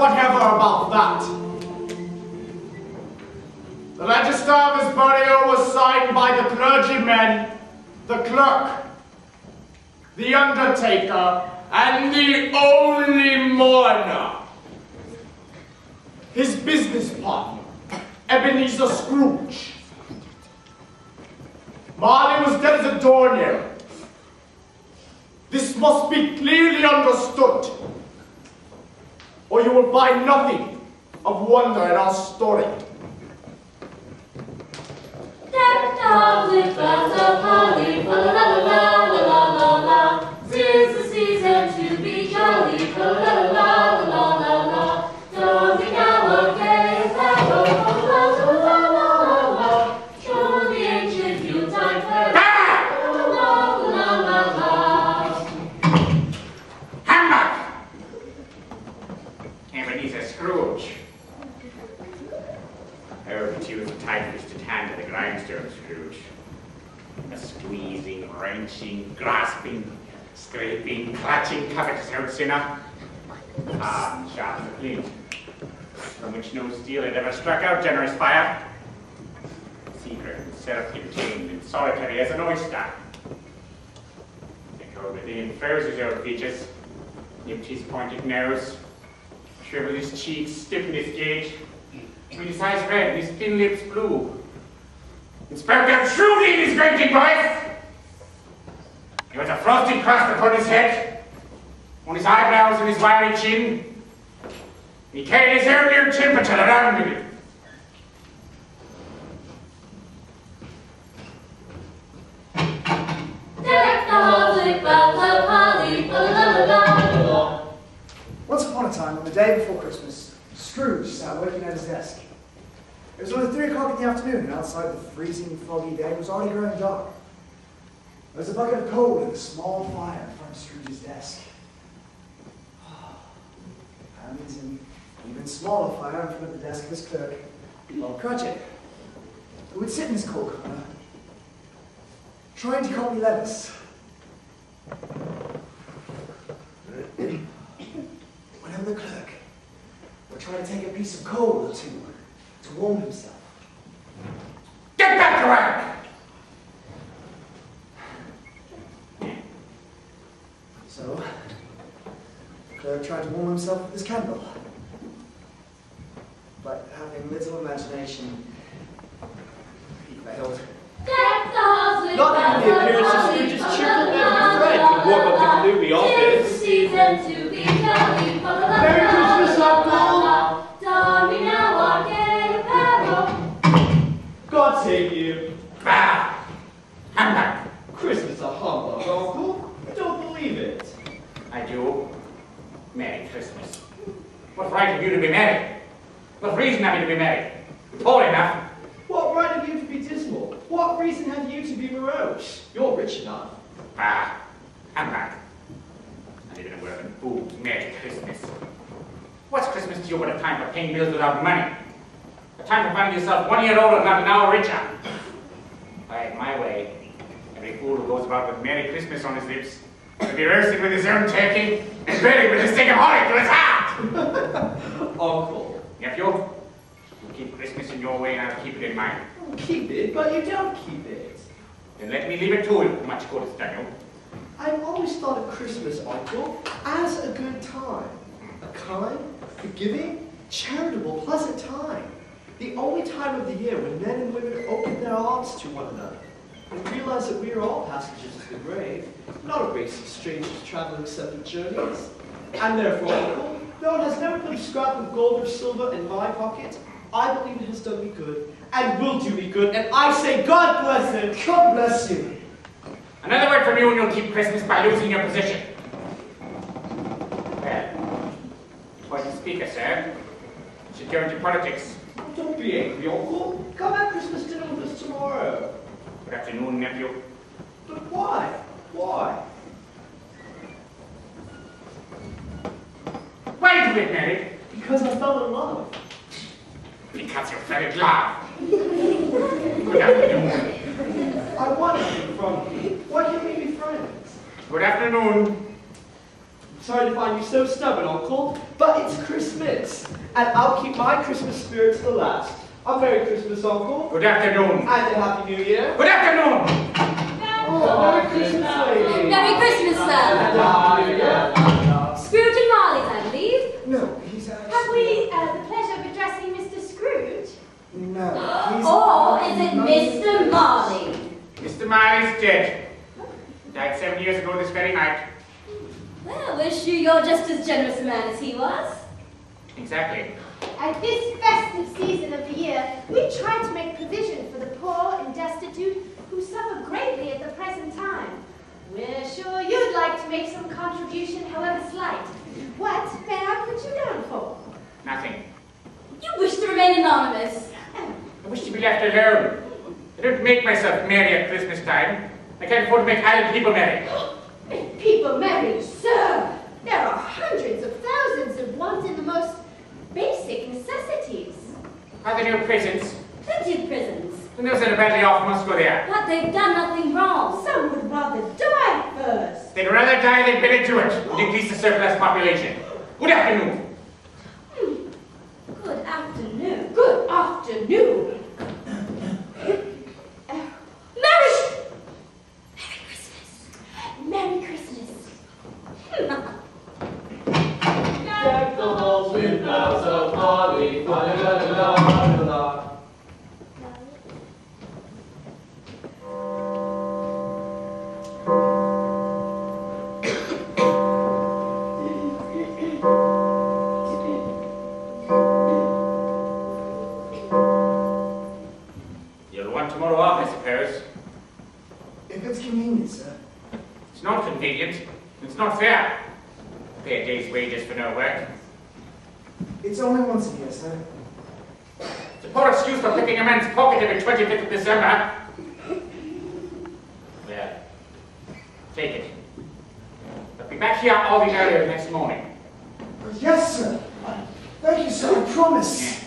whatever about that. The register of his burial was signed by the clergyman, the clerk, the undertaker, and the only mourner. His business partner, Ebenezer Scrooge. Marley was dead as a doornail. This must be clearly understood, or you will find nothing of wonder in our story. Decked out with boughs of holly, la la la la la la la. 'Tis the season to be jolly, la la la la la la. Don't be now a gay apparel, la la la la la. Show the ancient Yuletide fair, la la la la la. Hammer! Ebenezer Scrooge. Oh, but you was a tight-fisted hand to the grindstone, Scrooge. A squeezing, wrenching, grasping, scraping, clutching, covetous old sinner. Hard and sharp as a flint, from which no steel had ever struck out generous fire. Secret and self-contained and solitary as an oyster. The cold within froze his old features, nipped his pointed nose, shriveled his cheeks, stiffened his gait, made his eyes red and his thin lips blue, and spoke out shrewdly in his great big voice. There was a frosty crust upon his head, on his eyebrows and his wiry chin. He carried his earlier temperature around with him. Deck the halls with boughs of holly, la la la la. Once upon a time, on the day before Christmas, Scrooge sat working at his desk. It was only 3 o'clock in the afternoon, and outside the freezing, foggy day was already growing dark. There was a bucket of coal and a small fire in front of Scrooge's desk. And an even smaller fire in front of the desk of his clerk, Bob Cratchett, who would sit in his coal corner, trying to copy letters. Whenever the clerk would try to take a piece of coal or two to warm himself. Get back to work! So, the clerk tried to warm himself with his candle. But having little imagination, he failed. Deck the halls with Not even the appearance of Scrooge's cheerful nephew Fred could warm up the gloomy office. Tis the season to be jolly, la la la. Merry Christmas, Uncle! Don me now our gay apparel. God save you. Bah! Humbug! Christmas a humbug, Uncle. I don't believe it. I do. Merry Christmas. What right have you to be merry? What reason have you to be merry? Poor enough. What right have you to be dismal? What reason have you to be morose? You're rich enough. Bah! Humbug! Not even a word of food. Merry Christmas. What's Christmas to you but a time for paying bills without money? A time for finding yourself 1 year older, not an hour richer. If I had my way, every fool who goes about with Merry Christmas on his lips would be roasted with his own turkey and buried with a stick of holly to his heart! Uncle. Nephew, you keep Christmas in your way and I'll keep it in mine. Keep it, but you don't keep it. Then let me leave it to you. Much good it's done you. I've always thought of Christmas, Uncle, as a good time. A kind, forgiving, charitable, pleasant time. The only time of the year when men and women open their arms to one another and realize that we are all passengers to the grave, not a race of strangers traveling separate journeys. And therefore, Uncle, though it has never put a scrap of gold or silver in my pocket, I believe it has done me good and will do me good, and I say God bless it. God bless you. Another word from you and you'll keep Christmas by losing your position. Well, point of speaker, sir. Should go into politics. Don't be angry, Uncle. Come at Christmas dinner with us tomorrow. Good afternoon, nephew. But why? Why? Why did you get married? Because I fell in love. Because you fell in love. Good afternoon. I want nothing from you. Why can't we be friends? Good afternoon. Sorry to find you so stubborn, Uncle, but it's Christmas, and I'll keep my Christmas spirit to the last. A Merry Christmas, Uncle. Good afternoon. And a Happy New Year. Good afternoon. Merry Christmas, lady. Merry Christmas, sir. And a Happy New Year. Scrooge and Marley's, I believe. No, he's actually... Have we the pleasure of addressing Mr. Scrooge? No, he's... Or is it Mr. Marley? Mr. Marley's dead. Died 7 years ago this very night. Well, we're sure you're just as generous a man as he was. Exactly. At this festive season of the year, we try to make provision for the poor and destitute who suffer greatly at the present time. We're sure you'd like to make some contribution, however slight. What may I put you down for? Nothing. You wish to remain anonymous. I wish to be left alone. I don't make myself merry at Christmas time. I can't afford to make idle people merry. Make people merry, sir! There are hundreds of thousands of want in the most basic necessities. Are there no prisons? Plenty of prisons. Then those that are badly off must go there. But they've done nothing wrong. Some would rather die first. They'd rather die than better do it and decrease the surplus population. Good afternoon. Good afternoon. Good afternoon. Merry Christmas. Merry Christmas. Deck the halls with boughs of holly, la la la la la la. You'll want tomorrow off, I suppose. If it's convenient, sir. It's not convenient. It's not fair. Pay a day's wages for no work. It's only once a year, sir. It's a poor excuse for picking a man's pocket every 25th of December. Well, take it. But be back here all the earlier next morning. Yes, sir. Thank you, sir. I promise.